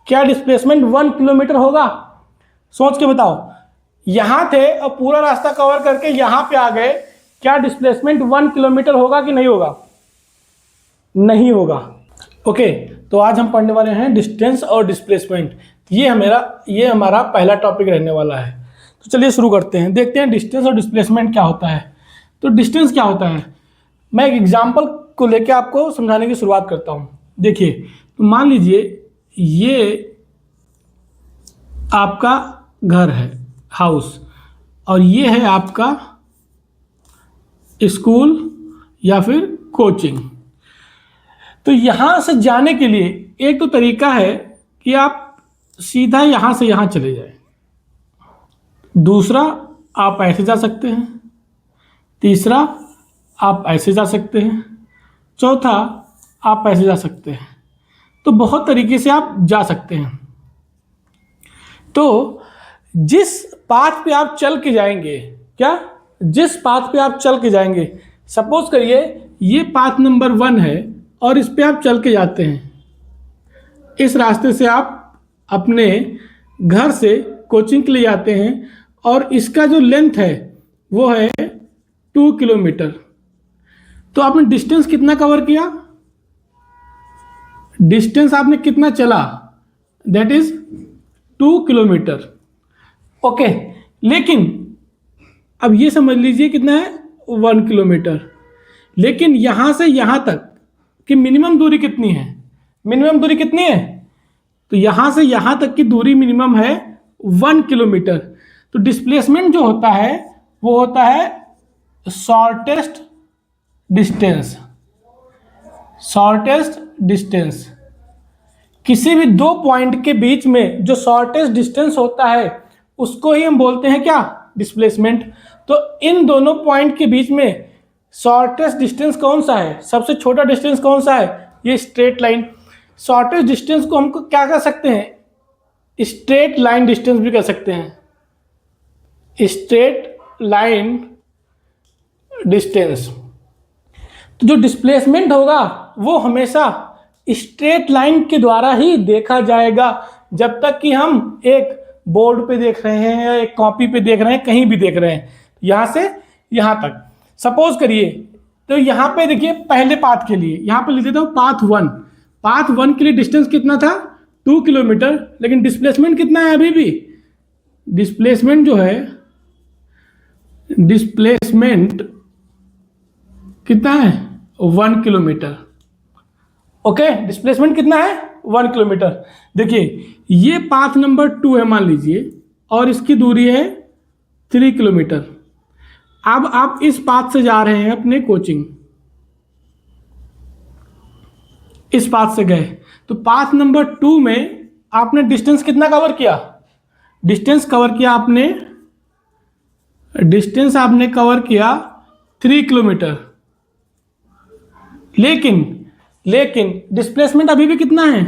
क्या displacement 1 kilometre होगा? सोच के बताओ, यहां थे और पूरा रास्ता कवर करके यहां पे आ गए, क्या डिस्प्लेसमेंट 1 किलोमीटर होगा कि नहीं होगा? नहीं होगा। ओके, तो आज हम पढ़ने वाले हैं डिस्टेंस और डिस्प्लेसमेंट। ये हमारा पहला टॉपिक रहने वाला है। तो चलिए शुरू करते हैं, देखते हैं डिस्टेंस और डिस्प्लेसमेंट क्या होता है। तो डिस्टेंस क्या होता है, मैं एक एग्जांपल को लेकर आपको समझाने की शुरुआत करता हूँ। देखिए, तो मान लीजिए ये आपका घर है, हाउस, और ये है आपका स्कूल या फिर कोचिंग। तो यहां से जाने के लिए एक तो तरीका है कि आप सीधा यहां से यहां चले जाएं, दूसरा आप ऐसे जा सकते हैं, तीसरा आप ऐसे जा सकते हैं, चौथा आप ऐसे जा सकते हैं। तो बहुत तरीके से आप जा सकते हैं। तो जिस पाथ पे आप चल के जाएंगे, जिस पाथ पे आप चल के जाएंगे, सपोज करिए ये पाथ नंबर 1 है और इस पे आप चल के जाते हैं। इस रास्ते से आप अपने घर से कोचिंग के लिए जाते हैं और इसका जो लेंथ है वो है 2 किलोमीटर। तो आपने डिस्टेंस कितना कवर किया? डिस्टेंस आपने कितना चला? That is 2 kilometre. ओके, लेकिन अब ये समझ लीजिए कितना है, 1 किलोमीटर। लेकिन यहां से यहां तक की मिनिमम दूरी कितनी है? मिनिमम दूरी कितनी है? तो यहां से यहां तक की दूरी मिनिमम है 1 किलोमीटर। तो डिस्प्लेसमेंट जो होता है वो होता है शॉर्टेस्ट डिस्टेंस। शॉर्टेस्ट डिस्टेंस, किसी भी दो पॉइंट के बीच में जो शॉर्टेस्ट डिस्टेंस होता है उसको ही हम बोलते हैं क्या? डिस्प्लेसमेंट। तो इन दोनों पॉइंट के बीच में शॉर्टेस्ट डिस्टेंस कौन सा है? सबसे छोटा डिस्टेंस कौन सा है? ये स्ट्रेट लाइन। शॉर्टेस्ट डिस्टेंस को हमको क्या कह सकते हैं? स्ट्रेट लाइन डिस्टेंस भी कह सकते हैं, स्ट्रेट लाइन डिस्टेंस। तो जो डिस्प्लेसमेंट होगा वो हमेशा स्ट्रेट लाइन के द्वारा ही देखा जाएगा, जब तक कि हम एक बोर्ड पे देख रहे हैं या एक कॉपी पे देख रहे हैं, कहीं भी देख रहे हैं, यहां से यहां तक। सपोज करिए, तो यहां पे देखिए पहले पाथ के लिए यहां पे लिख देता हूं पाथ 1। पाथ 1 के लिए डिस्टेंस कितना था? 2 किलोमीटर। लेकिन डिस्प्लेसमेंट कितना है? अभी भी डिस्प्लेसमेंट जो है, डिस्प्लेसमेंट कितना है? 1 किलोमीटर। ओके, डिस्प्लेसमेंट कितना है? 1 किलोमीटर। देखिए ये पाथ नंबर 2 है मान लीजिए, और इसकी दूरी है 3 किलोमीटर। अब आप इस पाथ से जा रहे हैं अपने कोचिंग, इस पाथ से गए, तो पाथ नंबर 2 में आपने डिस्टेंस कितना कवर किया? डिस्टेंस आपने कवर किया 3 किलोमीटर। लेकिन डिस्प्लेसमेंट अभी भी कितना है?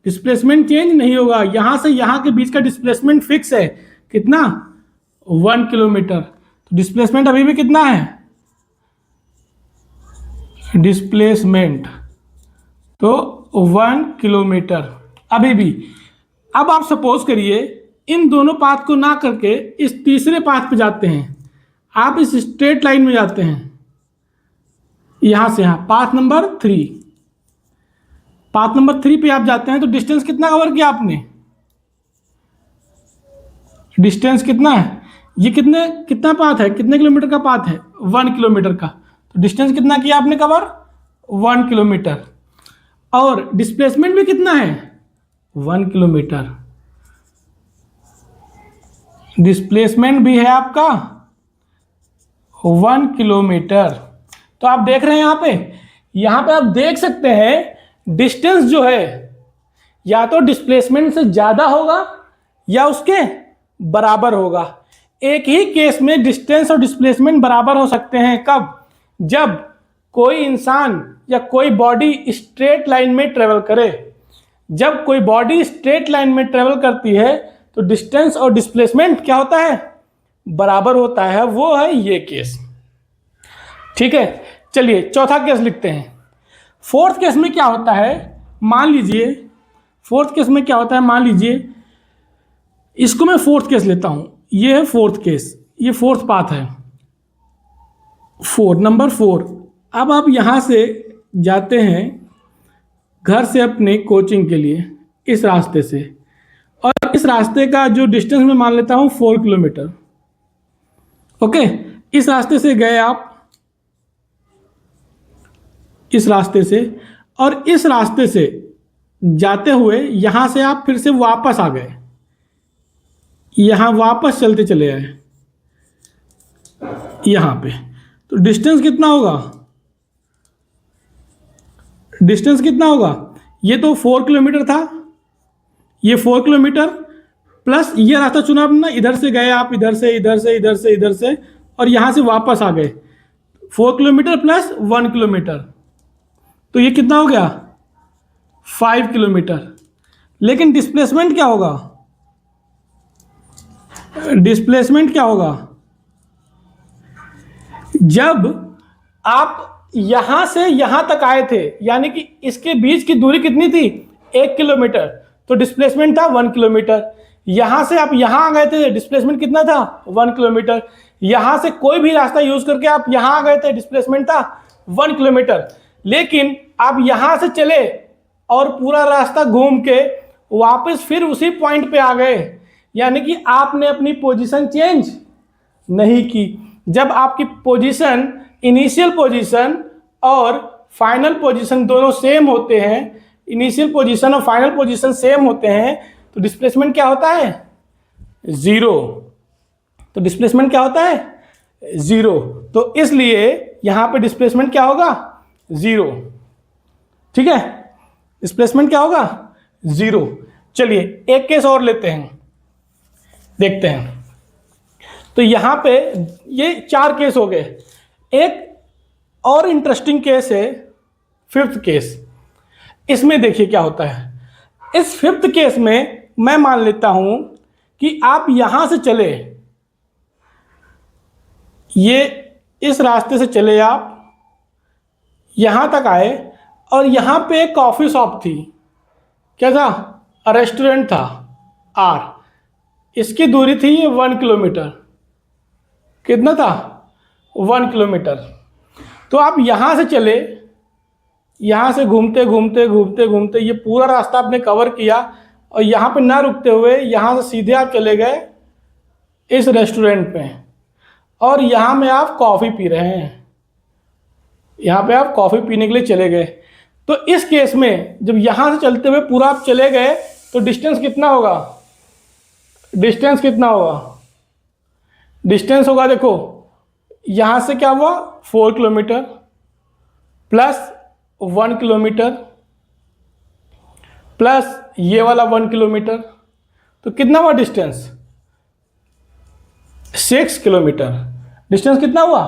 डिस्प्लेसमेंट चेंज नहीं होगा। यहां से यहां के बीच का डिस्प्लेसमेंट फिक्स है, कितना? 1 किलोमीटर। तो डिस्प्लेसमेंट अभी भी कितना है? डिस्प्लेसमेंट तो 1 किलोमीटर अभी भी। अब आप सपोज करिए इन दोनों पाथ को ना करके इस तीसरे पाथ पे जाते हैं, आप इस स्ट्रेट लाइन में जाते हैं, यहां से यहां पाथ नंबर 3। पाथ नंबर 3 पे आप जाते हैं, तो डिस्टेंस कितना कवर किया आपने? डिस्टेंस कितना है? ये कितना पाथ है? कितने किलोमीटर का पाथ है? 1 किलोमीटर का। तो डिस्टेंस कितना किया आपने कवर? 1 किलोमीटर। और डिस्प्लेसमेंट भी कितना है? 1 किलोमीटर। डिस्प्लेसमेंट भी है आपका 1 किलोमीटर। तो आप देख रहे हैं यहां पे आप देख सकते हैं डिस्टेंस जो है या तो डिस्प्लेसमेंट से ज्यादा होगा या उसके बराबर होगा। एक ही केस में डिस्टेंस और डिस्प्लेसमेंट बराबर हो सकते हैं, कब? जब कोई इंसान या कोई बॉडी स्ट्रेट लाइन में ट्रेवल करे। जब कोई बॉडी स्ट्रेट लाइन में ट्रेवल करती है तो डिस्टेंस और डिस्प्लेसमेंट क्या होता है? बराबर होता है। वो है ये केस। ठीक है, चलिए चौथा केस लिखते हैं। फोर्थ केस में क्या होता है? मान लीजिए फोर्थ केस में क्या होता है, मान लीजिए इसको मैं फोर्थ केस लेता हूं, ये है फोर्थ केस, ये फोर्थ पाथ है, नंबर 4। अब आप यहां से जाते हैं घर से अपने कोचिंग के लिए इस रास्ते से, और इस रास्ते का जो डिस्टेंस मैं मान लेता हूं 4 किलोमीटर। ओके, इस रास्ते से गए आप, इस रास्ते से, और इस रास्ते से जाते हुए यहां से आप फिर से वापस आ गए, यहां वापस चलते चले आए यहां पे, तो डिस्टेंस कितना होगा, डिस्टेंस कितना होगा, ये तो 4 किलोमीटर था, ये 4 किलोमीटर प्लस ये रास्ता चुना आपने, इधर से गए आप, इधर से इधर से इधर से इधर से, और यहां से वापस आ गए, 4 किलोमीटर प्लस 1 किलोमीटर, तो ये कितना हो गया 5 किलोमीटर। लेकिन डिस्प्लेसमेंट क्या होगा, डिस्प्लेसमेंट क्या होगा, जब आप यहां से यहां तक आए थे, यानी कि इसके बीच की दूरी कितनी थी 1 किलोमीटर, तो डिस्प्लेसमेंट था 1 किलोमीटर। यहां से आप यहां आ गए थे, डिस्प्लेसमेंट कितना था 1 किलोमीटर। यहां से कोई भी रास्ता यूज करके आप यहां आ गए थे, डिस्प्लेसमेंट था 1 किलोमीटर। लेकिन आप यहां से चले और पूरा रास्ता घूम के वापस फिर उसी पॉइंट पे आ गए, यानी कि आपने अपनी पोजीशन चेंज नहीं की। जब आपकी पोजीशन, इनिशियल पोजीशन और फाइनल पोजीशन दोनों सेम होते हैं, इनिशियल पोजीशन और फाइनल पोजीशन सेम होते हैं, तो डिस्प्लेसमेंट क्या होता है 0। तो डिस्प्लेसमेंट क्या होता है 0, तो इसलिए यहां पे डिस्प्लेसमेंट क्या होगा 0। ठीक है, डिस्प्लेसमेंट क्या होगा 0। चलिए एक केस और लेते हैं, देखते हैं। तो यहां पे ये 4 केस हो गए। एक और इंटरेस्टिंग केस है 5th केस। इसमें देखिए क्या होता है। इस 5th केस में मैं मान लेता हूं कि आप यहां से चले, ये इस रास्ते से चले, आप यहां तक आए और यहां पे एक कॉफी शॉप थी, क्या था रेस्टोरेंट था R, इसकी दूरी थी 1 किलोमीटर। कितना था 1 किलोमीटर। तो आप यहां से चले, यहां से घूमते घूमते घूमते घूमते ये पूरा रास्ता आपने कवर किया, और यहां पे ना रुकते हुए यहां से सीधे आप चले गए इस रेस्टोरेंट पे, और यहां में आप कॉफ़ी पी रहे हैं, यहां पे आप कॉफ़ी पीने के लिए चले गए। तो इस केस में जब यहां से चलते हुए पूरा आप चले गए, तो डिस्टेंस कितना होगा, डिस्टेंस कितना होगा, डिस्टेंस होगा, देखो यहां से क्या हुआ 4 किलोमीटर प्लस 1 किलोमीटर प्लस ये वाला 1 किलोमीटर, तो कितना हुआ डिस्टेंस 6 किलोमीटर। डिस्टेंस कितना हुआ,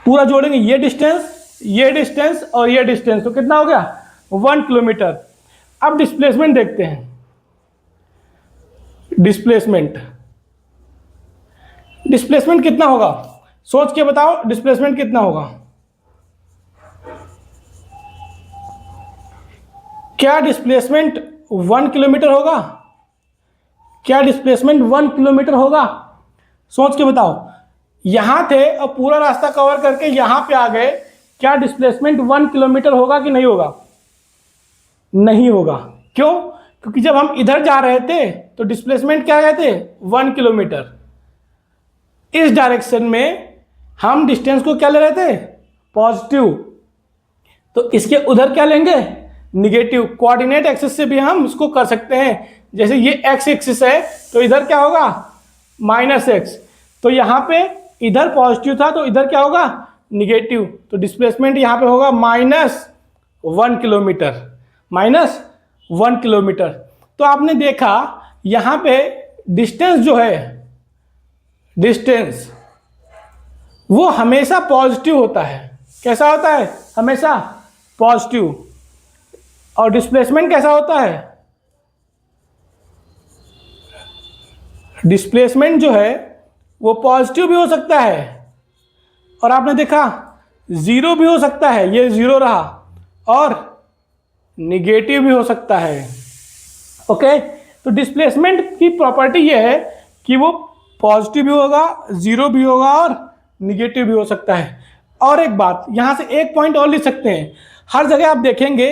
पूरा जोड़ेंगे ये डिस्टेंस और ये डिस्टेंस, तो कितना हो गया 1 किलोमीटर। अब डिस्प्लेसमेंट देखते हैं, डिस्प्लेसमेंट कितना होगा, सोच के बताओ डिस्प्लेसमेंट कितना होगा। क्या डिस्प्लेसमेंट 1 किलोमीटर होगा, क्या डिस्प्लेसमेंट 1 किलोमीटर होगा, सोच के बताओ। यहां थे और पूरा रास्ता कवर करके यहां पे आ गए, क्या डिस्प्लेसमेंट 1 किलोमीटर होगा कि नहीं होगा, नहीं होगा। क्यों, क्योंकि जब हम इधर जा रहे थे तो डिस्प्लेसमेंट क्या गए थे 1 किलोमीटर। इस डायरेक्शन में हम डिस्टेंस को क्या ले रहे थे पॉजिटिव, तो इसके उधर क्या लेंगे निगेटिव। कोऑर्डिनेट एक्सिस से भी हम इसको कर सकते हैं, जैसे ये एक्स एक्सिस है तो इधर क्या होगा -x, तो यहाँ पे इधर पॉजिटिव था तो इधर क्या होगा निगेटिव, तो डिस्प्लेसमेंट यहाँ पे होगा -1 किलोमीटर, -1 किलोमीटर। तो आपने देखा यहाँ पे डिस्टेंस जो है, डिस्टेंस वो हमेशा पॉजिटिव होता है। कैसा होता है, हमेशा पॉजिटिव। और डिस्प्लेसमेंट कैसा होता है, डिस्प्लेसमेंट जो है वो पॉजिटिव भी हो सकता है, और आपने देखा 0 भी हो सकता है, ये 0 रहा, और निगेटिव भी हो सकता है। ओके, तो डिस्प्लेसमेंट की प्रॉपर्टी ये है कि वो पॉजिटिव भी होगा, जीरो भी होगा और निगेटिव भी हो सकता है। और एक बात, यहाँ से एक पॉइंट और लिख सकते हैं, हर जगह आप देखेंगे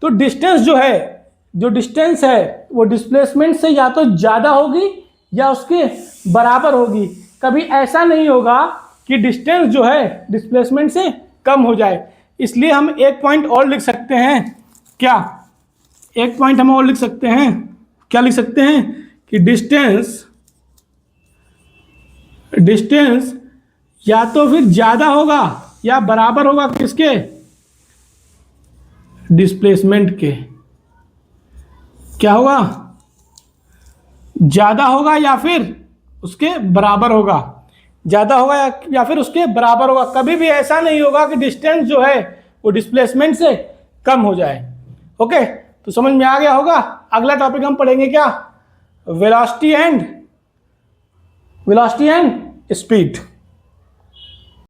तो डिस्टेंस जो है, जो डिस्टेंस है वो डिस्प्लेसमेंट से या तो ज़्यादा होगी या उसके बराबर होगी। कभी ऐसा नहीं होगा कि डिस्टेंस जो है डिस्प्लेसमेंट से कम हो जाए। इसलिए हम एक पॉइंट और लिख सकते हैं, क्या एक पॉइंट हम और लिख सकते हैं, क्या लिख सकते हैं कि डिस्टेंस या तो फिर ज़्यादा होगा या बराबर होगा किसके, डिस्प्लेसमेंट के। क्या होगा, ज़्यादा होगा या फिर उसके बराबर होगा, ज़्यादा होगा या फिर उसके बराबर होगा। कभी भी ऐसा नहीं होगा कि डिस्टेंस जो है वो डिस्प्लेसमेंट से कम हो जाए। ओके, तो समझ में आ गया होगा। अगला टॉपिक हम पढ़ेंगे क्या, वेलोसिटी एंड स्पीड।